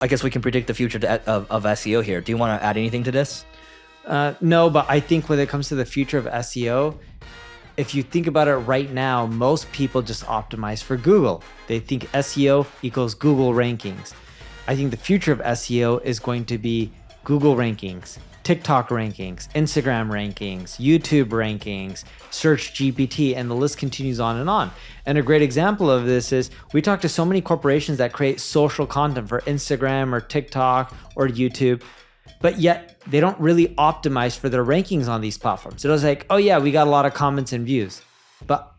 I guess we can predict the future of SEO here. Do you want to add anything to this? No, but I think when it comes to the future of SEO, if you think about it right now, most people just optimize for Google. They think SEO equals Google rankings. I think the future of SEO is going to be Google rankings, TikTok rankings, Instagram rankings, YouTube rankings, Search GPT, and the list continues on and on. And a great example of this is we talk to so many corporations that create social content for Instagram or TikTok or YouTube, but yet they don't really optimize for their rankings on these platforms. So it's like, oh yeah, we got a lot of comments and views, but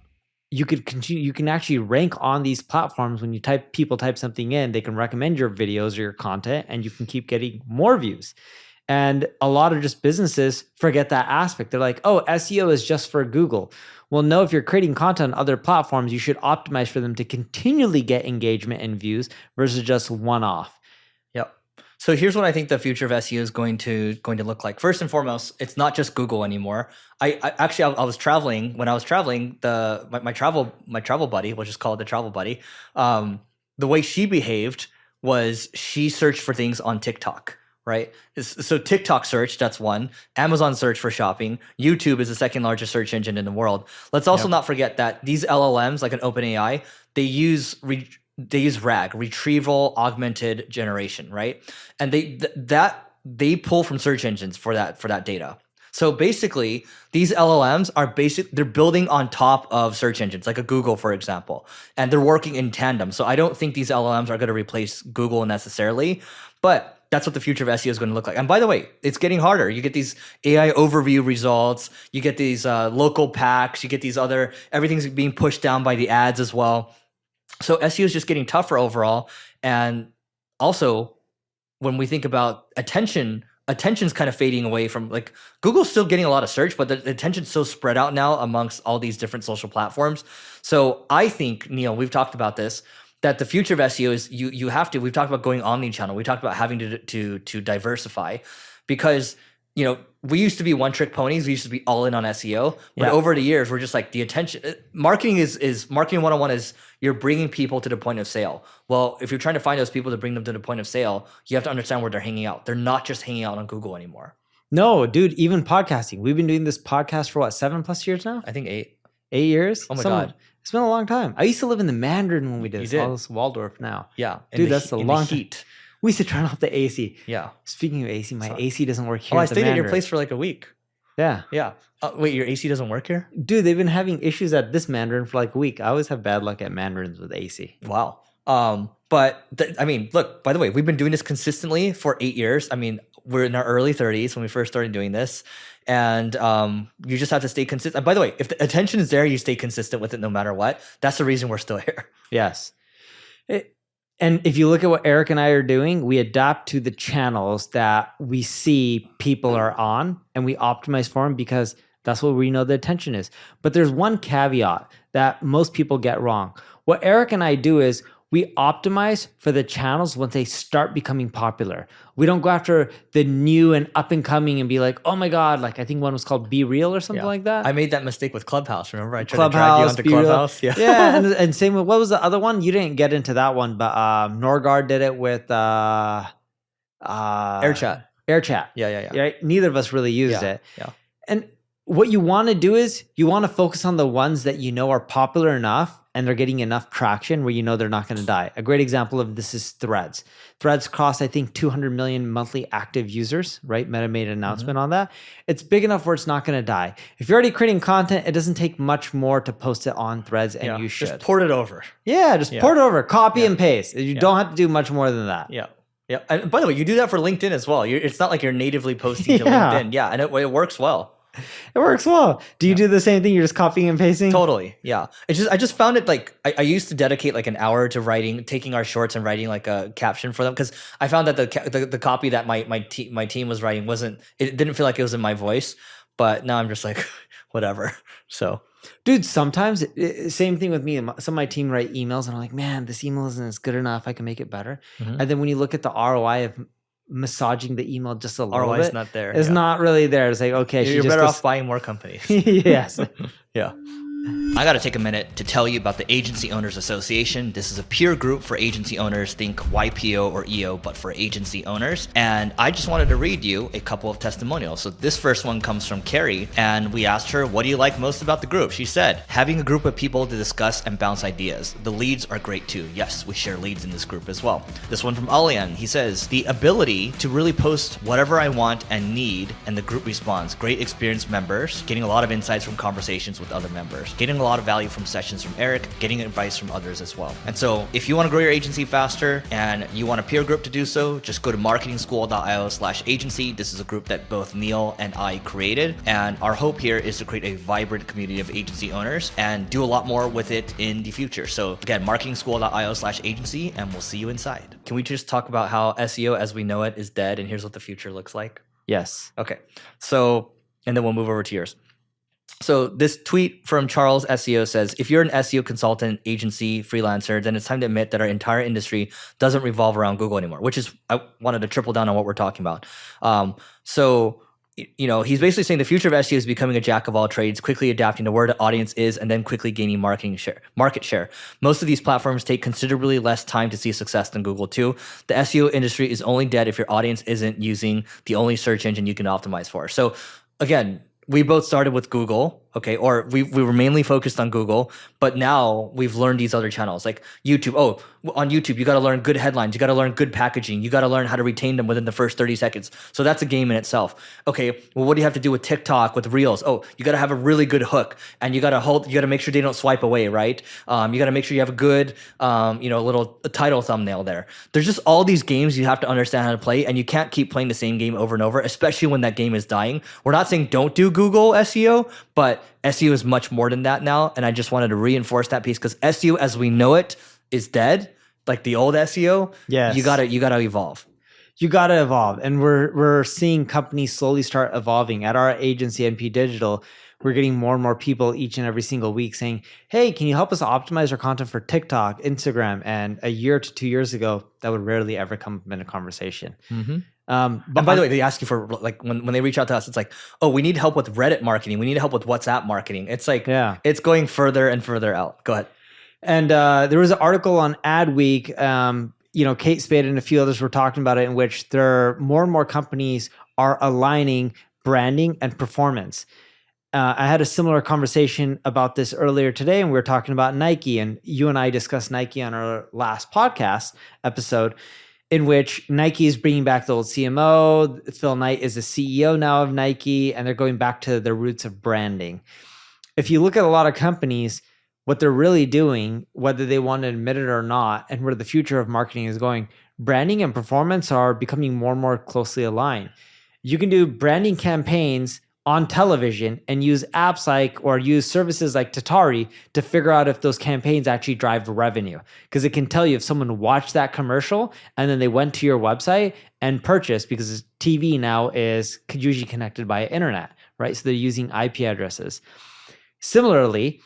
you can actually rank on these platforms. When people type something in, they can recommend your videos or your content, and you can keep getting more views. And a lot of just businesses forget that aspect. They're like, oh, SEO is just for Google. Well, no, if you're creating content on other platforms, you should optimize for them to continually get engagement and views versus just one-off. Yep. So here's what I think the future of SEO is going to look like. First and foremost, it's not just Google anymore. I was traveling. When I was traveling, my travel buddy, we'll just call it the travel buddy, the way she behaved was she searched for things on TikTok. Right? So TikTok search, that's one. Amazon search for shopping. YouTube is the second largest search engine in the world. Let's also not forget that these LLMs, like an OpenAI, they use RAG, retrieval augmented generation, right? And they pull from search engines for that data. So basically, these LLMs are they're building on top of search engines, like a Google, for example, and they're working in tandem. So I don't think these LLMs are going to replace Google necessarily, but that's what the future of SEO is going to look like. And by the way, it's getting harder. You get these AI overview results, you get these local packs, you get these everything's being pushed down by the ads as well. So SEO is just getting tougher overall. And also, when we think about attention's kind of fading away from, like, Google's still getting a lot of search, but the attention's so spread out now amongst all these different social platforms. So I think, Neil, we've talked about this, that the future of SEO is you have to, we've talked about going omni-channel. We talked about having to diversify, because, you know, we used to be one-trick ponies. We used to be all in on SEO, but over the years, we're just like, the attention, marketing marketing 101 is you're bringing people to the point of sale. Well, if you're trying to find those people to bring them to the point of sale, you have to understand where they're hanging out. They're not just hanging out on Google anymore. No, dude, even podcasting. We've been doing this podcast for what, 7+ years now? I think 8. 8 years? Oh my God. It's been a long time. I used to live in the Mandarin when we did this. All this Waldorf now. Yeah. Dude, that's a long heat. time. We used to turn off the AC. Yeah. Speaking of AC, my AC doesn't work here. I stayed at your place for like a week. Yeah. Yeah. Wait, your AC doesn't work here? Dude, they've been having issues at this Mandarin for like a week. I always have bad luck at Mandarins with AC. Wow. But I mean, look, by the way, we've been doing this consistently for 8 years. I mean, we're in our early 30s when we first started doing this. And you just have to stay consistent. And by the way, if the attention is there, you stay consistent with it no matter what. That's the reason we're still here. Yes. And if you look at what Eric and I are doing, we adapt to the channels that we see people are on, and we optimize for them because that's what we know the attention is. But there's one caveat that most people get wrong. What Eric and I do is we optimize for the channels once they start becoming popular. We don't go after the new and up and coming and be like, oh my God, like I think one was called Be Real or something like that. I made that mistake with Clubhouse. Remember, I tried to drag you onto Clubhouse. Yeah, yeah, and same with, what was the other one? You didn't get into that one, but Norgard did it with AirChat. AirChat. Yeah. Right? Neither of us really used it. Yeah. And what you want to do is you want to focus on the ones that you know are popular enough and they're getting enough traction where you know they're not going to die. A great example of this is Threads. Threads crossed, I think, 200 million monthly active users, right? Meta made an announcement on that. It's big enough where it's not going to die. If you're already creating content, it doesn't take much more to post it on Threads, and you should. Just port it over. Yeah, just port it over. Copy and paste. You don't have to do much more than that. Yeah. Yeah. And by the way, you do that for LinkedIn as well. It's not like you're natively posting to LinkedIn. Yeah. And it works well. It works well. Do you do the same thing? You're just copying and pasting? Totally. Yeah. I just found it, like, I used to dedicate like an hour to taking our shorts and writing like a caption for them, because I found that the copy that my team was writing it didn't feel like it was in my voice. But now I'm just like, whatever. So, dude, sometimes same thing with me. Some of my team write emails and I'm like, man, this email isn't as good enough. I can make it better. And then when you look at the ROI of massaging the email just a little bit, not there. It's not really there. It's like, okay, you're better off buying more companies. Yes. Yeah. I got to take a minute to tell you about the Agency Owners Association. This is a peer group for agency owners, think YPO or EO, but for agency owners. And I just wanted to read you a couple of testimonials. So this first one comes from Carrie, and we asked her, what do you like most about the group? She said, having a group of people to discuss and bounce ideas. The leads are great too. Yes, we share leads in this group as well. This one from Alian, he says, the ability to really post whatever I want and need, and the group responds. Great experienced members, getting a lot of insights from conversations with other members, getting a lot of value from sessions from Eric, getting advice from others as well. And so if you want to grow your agency faster and you want a peer group to do so, just go to marketingschool.io/agency. This is a group that both Neil and I created. And our hope here is to create a vibrant community of agency owners and do a lot more with it in the future. So again, marketingschool.io/agency, and we'll see you inside. Can we just talk about how SEO as we know it is dead, and here's what the future looks like? Yes. Okay. So, and then we'll move over to yours. So this tweet from Charles SEO says, if you're an SEO consultant, agency, freelancer, then it's time to admit that our entire industry doesn't revolve around Google anymore, which is, I wanted to triple down on what we're talking about. So, you know, he's basically saying the future of SEO is becoming a jack of all trades, quickly adapting to where the audience is and then quickly gaining market share. Most of these platforms take considerably less time to see success than Google too. The SEO industry is only dead if your audience isn't using the only search engine you can optimize for. So again, we both started with Google, okay, or we were mainly focused on Google, but now we've learned these other channels like YouTube. Oh, on YouTube, you got to learn good headlines. You got to learn good packaging. You got to learn how to retain them within the first 30 seconds. So that's a game in itself. Okay, well, what do you have to do with TikTok, with Reels? Oh, you got to have a really good hook, and you got to make sure they don't swipe away, right? You got to make sure you have a good, little title thumbnail there. There's just all these games you have to understand how to play, and you can't keep playing the same game over and over, especially when that game is dying. We're not saying don't do Google SEO, but SEO is much more than that now, and I just wanted to reinforce that piece because SEO as we know it is dead, like the old SEO. Yes. You gotta evolve. You gotta evolve, and we're seeing companies slowly start evolving. At our agency, NP Digital, we're getting more and more people each and every single week saying, "Hey, can you help us optimize our content for TikTok, Instagram?" And a year to 2 years ago, that would rarely ever come up in a conversation. Mm-hmm. But by the way, they ask you for like when they reach out to us, it's like, oh, we need help with Reddit marketing. We need help with WhatsApp marketing. It's like, It's going further and further out. Go ahead. And there was an article on Adweek, Kate Spade and a few others were talking about it, in which there are more and more companies are aligning branding and performance. I had a similar conversation about this earlier today, and we were talking about Nike, and you and I discussed Nike on our last podcast episode, in which Nike is bringing back the old CMO. Phil Knight is the CEO now of Nike, and they're going back to their roots of branding. If you look at a lot of companies, what they're really doing, whether they want to admit it or not, and where the future of marketing is going, branding and performance are becoming more and more closely aligned. You can do branding campaigns on television and use apps or use services like 𝗔𝗕𝗢𝗨𝗧 to figure out if those campaigns actually drive revenue. Because it can tell you if someone watched that commercial and then they went to your website and purchased, because TV now is usually connected by internet, right? So they're using IP addresses. Similarly,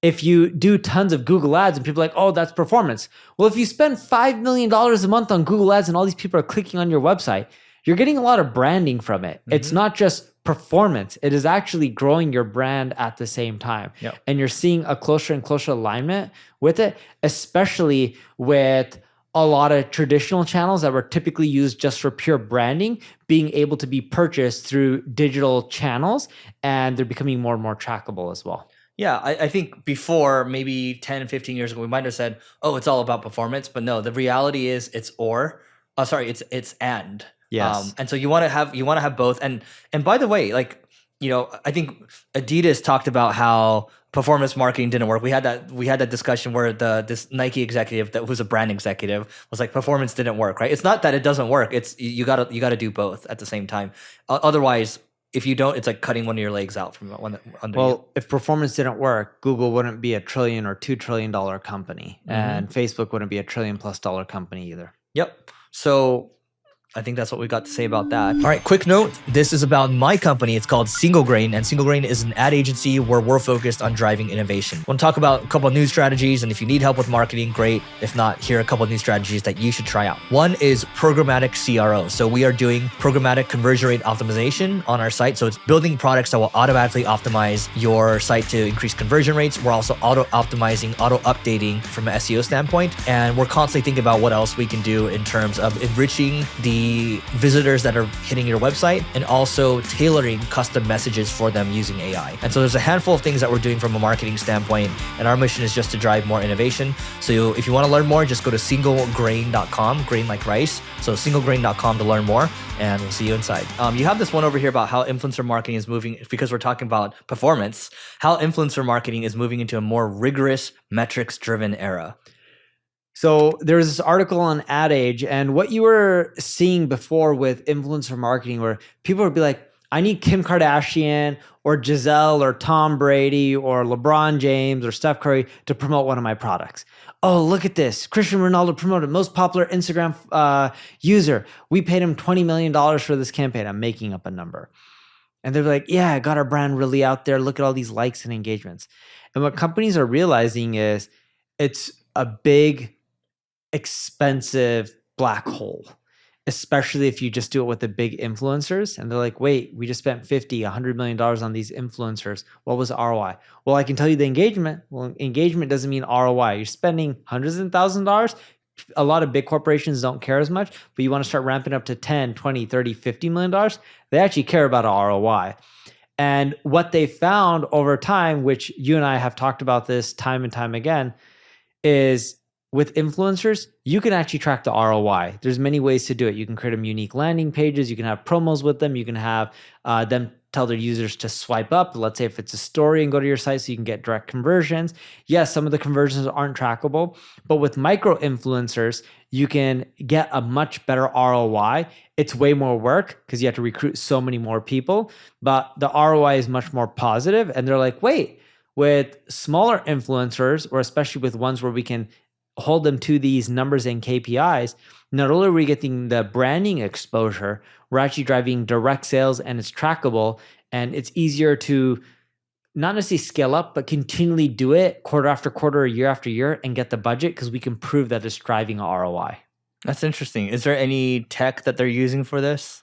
if you do tons of Google ads and people are like, oh, that's performance. Well, if you spend $5 million a month on Google ads and all these people are clicking on your website, you're getting a lot of branding from it. Mm-hmm. It's not just performance. It is actually growing your brand at the same time. Yep. And you're seeing a closer and closer alignment with it, especially with a lot of traditional channels that were typically used just for pure branding being able to be purchased through digital channels, and they're becoming more and more trackable as well. Yeah, I think before, maybe 10, 15 years ago, we might have said, oh, it's all about performance. But no, the reality is it's and. Yes. And so you want to have both. And by the way, I think Adidas talked about how performance marketing didn't work. We had that discussion where this Nike executive that was a brand executive was like, performance didn't work, right? It's not that it doesn't work. It's you gotta do both at the same time. Otherwise, if you don't, it's like cutting one of your legs out from under you. If performance didn't work, Google wouldn't be $1 trillion or $2 trillion company, and Facebook wouldn't be $1 trillion+ company either. Yep. So I think that's what we got to say about that. All right, quick note. This is about my company. It's called Single Grain, and Single Grain is an ad agency where we're focused on driving innovation. I want to talk about a couple of new strategies, and if you need help with marketing, great. If not, here are a couple of new strategies that you should try out. One is programmatic CRO. So we are doing programmatic conversion rate optimization on our site. So it's building products that will automatically optimize your site to increase conversion rates. We're also auto-optimizing, auto-updating from an SEO standpoint, and we're constantly thinking about what else we can do in terms of enriching the visitors that are hitting your website and also tailoring custom messages for them using AI. And so there's a handful of things that we're doing from a marketing standpoint, and our mission is just to drive more innovation. So if you want to learn more, just go to singlegrain.com, grain like rice. So singlegrain.com to learn more, and we'll see you inside. You have this one over here about how influencer marketing is moving, because we're talking about performance, how influencer marketing is moving into a more rigorous metrics-driven era. So there's this article on Ad Age, and what you were seeing before with influencer marketing, where people would be like, I need Kim Kardashian or Giselle or Tom Brady or LeBron James or Steph Curry to promote one of my products. Oh, look at this. Cristiano Ronaldo promoted most popular Instagram user. We paid him $20 million for this campaign. I'm making up a number. And they're like, yeah, I got our brand really out there. Look at all these likes and engagements. And what companies are realizing is it's a big, expensive black hole, especially if you just do it with the big influencers. And they're like, wait, we just spent $50-100 million on these influencers. What was ROI? Well, I can tell you the engagement. Well, engagement doesn't mean ROI. You're spending hundreds and thousands of dollars. A lot of big corporations don't care as much, but you want to start ramping up to 10, 20, 30, $50 million. They actually care about ROI. And what they found over time, which you and I have talked about this time and time again, is with influencers, you can actually track the ROI. There's many ways to do it. You can create them unique landing pages. You can have promos with them. You can have them tell their users to swipe up. Let's say if it's a story and go to your site so you can get direct conversions. Yes, some of the conversions aren't trackable, but with micro influencers, you can get a much better ROI. It's way more work because you have to recruit so many more people, but the ROI is much more positive. And they're like, wait, with smaller influencers, or especially with ones where we can hold them to these numbers and KPIs, not only are we getting the branding exposure, we're actually driving direct sales, and it's trackable, and it's easier to not necessarily scale up, but continually do it quarter after quarter, year after year, and get the budget because we can prove that it's driving a ROI. That's interesting. Is there any tech that they're using for this?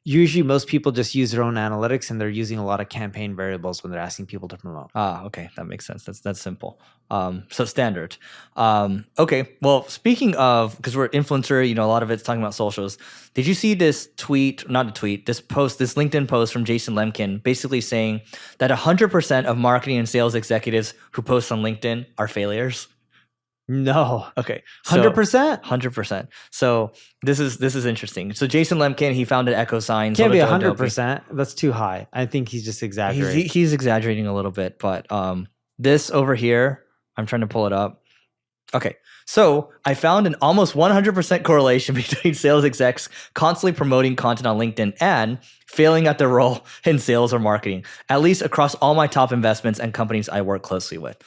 Usually most people just use their own analytics, and they're using a lot of campaign variables when they're asking people to promote. Ah, okay. That makes sense. That's simple. So standard. Okay. Well, speaking of, because we're influencer, a lot of it's talking about socials. Did you see this tweet, not a tweet, this LinkedIn post from Jason Lemkin, basically saying that 100% of marketing and sales executives who post on LinkedIn are failures? No. Okay. 100%? 100%. So this is interesting. So Jason Lemkin, he founded Echo Signs. Can't be 100%. That's too high. I think he's just exaggerating. He's exaggerating a little bit, but this over here, I'm trying to pull it up. Okay. So I found an almost 100% correlation between sales execs constantly promoting content on LinkedIn and failing at their role in sales or marketing, at least across all my top investments and companies I work closely with.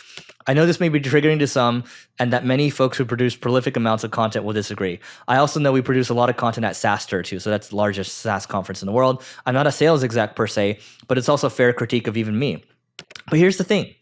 I know this may be triggering to some, and that many folks who produce prolific amounts of content will disagree. I also know we produce a lot of content at SaaStr too, so that's the largest SaaS conference in the world. I'm not a sales exec per se, but it's also a fair critique of even me. But here's the thing.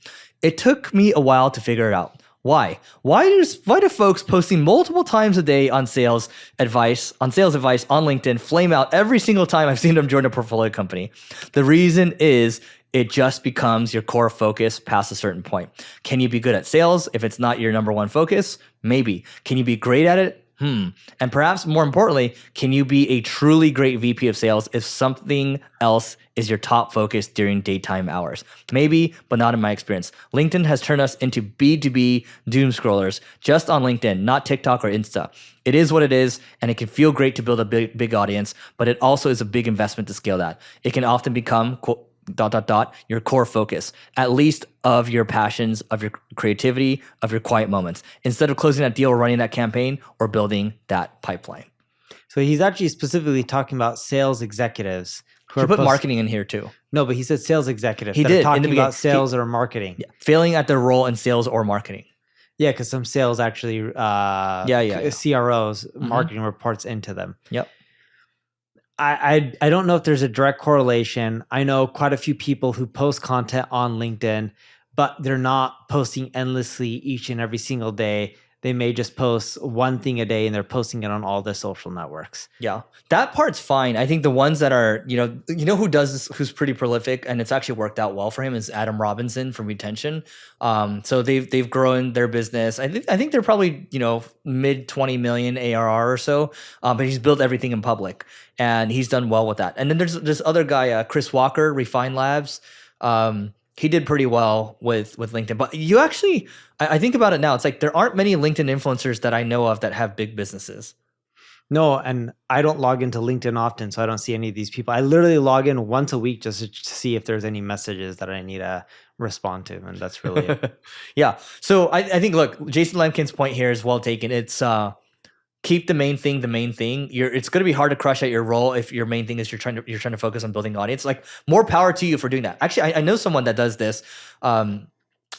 It took me a while to figure it out. Why? Why do folks posting multiple times a day on sales advice on LinkedIn flame out every single time I've seen them join a portfolio company? The reason is it just becomes your core focus past a certain point. Can you be good at sales if it's not your number one focus? Maybe. Can you be great at it? And perhaps more importantly, can you be a truly great VP of sales if something else is your top focus during daytime hours? Maybe, but not in my experience. LinkedIn has turned us into B2B doom scrollers just on LinkedIn, not TikTok or Insta. It is what it is, and it can feel great to build a big audience, but it also is a big investment to scale that. It can often become your core focus, at least of your passions, of your creativity, of your quiet moments, instead of closing that deal or running that campaign or building that pipeline. So he's actually specifically talking about sales executives. He put marketing in here too. No, but he said sales executives. He did. Talking about sales or marketing. Yeah, failing at their role in sales or marketing. Yeah, because some sales actually, CROs, marketing reports into them. Yep. I don't know if there's a direct correlation. I know quite a few people who post content on LinkedIn, but they're not posting endlessly each and every single day. They may just post one thing a day and they're posting it on all the social networks. Yeah, that part's fine. I think the ones that are, who does this, who's pretty prolific, and it's actually worked out well for him, is Adam Robinson from Retention. So they've grown their business. I think they're probably mid 20 million ARR or so. But he's built everything in public, and he's done well with that. And then there's this other guy, Chris Walker, Refine Labs. He did pretty well with LinkedIn. But you actually, I think about it now, it's like there aren't many LinkedIn influencers that I know of that have big businesses. No, and I don't log into LinkedIn often, so I don't see any of these people. I literally log in once a week just to see if there's any messages that I need to respond to, and that's really it. Yeah. So I think, look, Jason Lemkin's point here is well taken. It's keep the main thing the main thing. It's going to be hard to crush at your role if your main thing is you're trying to focus on building an audience. Like, more power to you for doing that. Actually, I know someone that does this.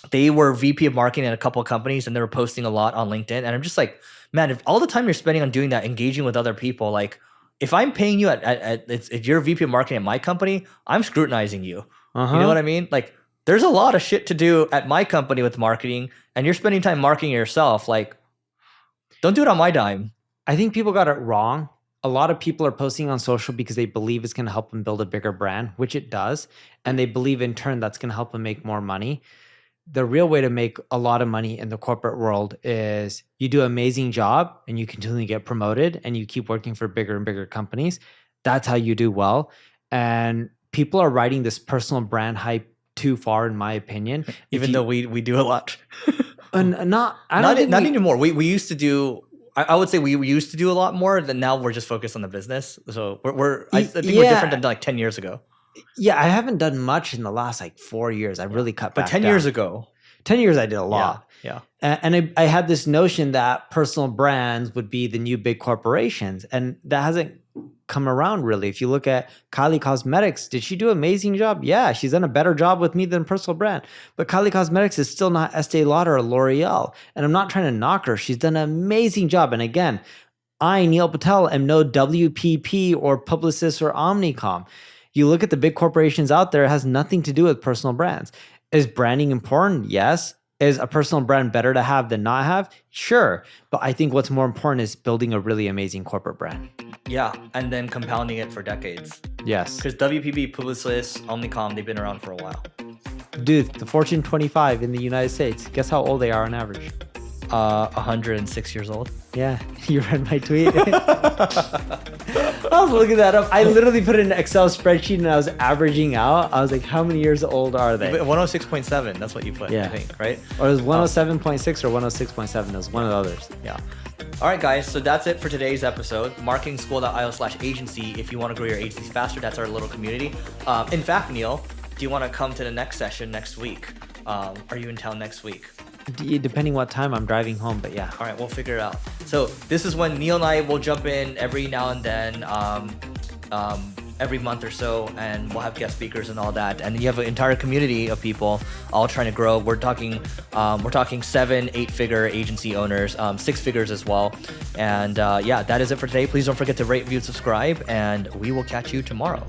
They were VP of marketing at a couple of companies, and they were posting a lot on LinkedIn. And I'm just like, man, if all the time you're spending on doing that, engaging with other people, like, if I'm paying you if you're VP of marketing at my company, I'm scrutinizing you. You know what I mean? Like, there's a lot of shit to do at my company with marketing, and you're spending time marketing yourself. Like, don't do it on my dime. I think people got it wrong. A lot of people are posting on social because they believe it's going to help them build a bigger brand, which it does. And they believe in turn that's going to help them make more money. The real way to make a lot of money in the corporate world is you do an amazing job and you continually get promoted and you keep working for bigger and bigger companies. That's how you do well. And people are riding this personal brand hype too far, in my opinion. Even though we do a lot. Not anymore. We used to do. I would say we used to do a lot more. Than now we're just focused on the business. So I think we're different than like 10 years ago. Yeah, I haven't done much in the last like 4 years. I really cut back. But 10 years ago. 10 years I did a lot. Yeah. And I had this notion that personal brands would be the new big corporations. And that hasn't come around really. If you look at Kylie Cosmetics, did she do an amazing job? Yeah, she's done a better job with me than personal brand. But Kylie Cosmetics is still not Estee Lauder or L'Oreal. And I'm not trying to knock her. She's done an amazing job. And again, I, Neil Patel, am no WPP or Publicis or Omnicom. You look at the big corporations out there, it has nothing to do with personal brands. Is branding important? Yes. Is a personal brand better to have than not have? Sure. But I think what's more important is building a really amazing corporate brand. Yeah, and then compounding it for decades. Yes. Because WPP, Publicis, Omnicom, they've been around for a while. Dude, the Fortune 25 in the United States, guess how old they are on average? 106 years old. Yeah, you read my tweet. I was looking that up. I literally put it in an Excel spreadsheet and I was averaging out. I was like, how many years old are they? 106.7, that's what you put, I think, right? Or it was 107.6 or 106.7. It was one of the others. Yeah. All right, guys. So that's it for today's episode. marketingschool.io/agency. If you want to grow your agency faster, that's our little community. In fact, Neil, do you want to come to the next session next week? Are you in town next week? Depending what time I'm driving home, but yeah. All right, we'll figure it out. So this is when Neil and I will jump in every now and then, every month or so, and we'll have guest speakers and all that. And you have an entire community of people all trying to grow. We're talking 7-8-figure agency owners, 6 figures as well. And yeah, that is it for today. Please don't forget to rate, review, subscribe, and we will catch you tomorrow.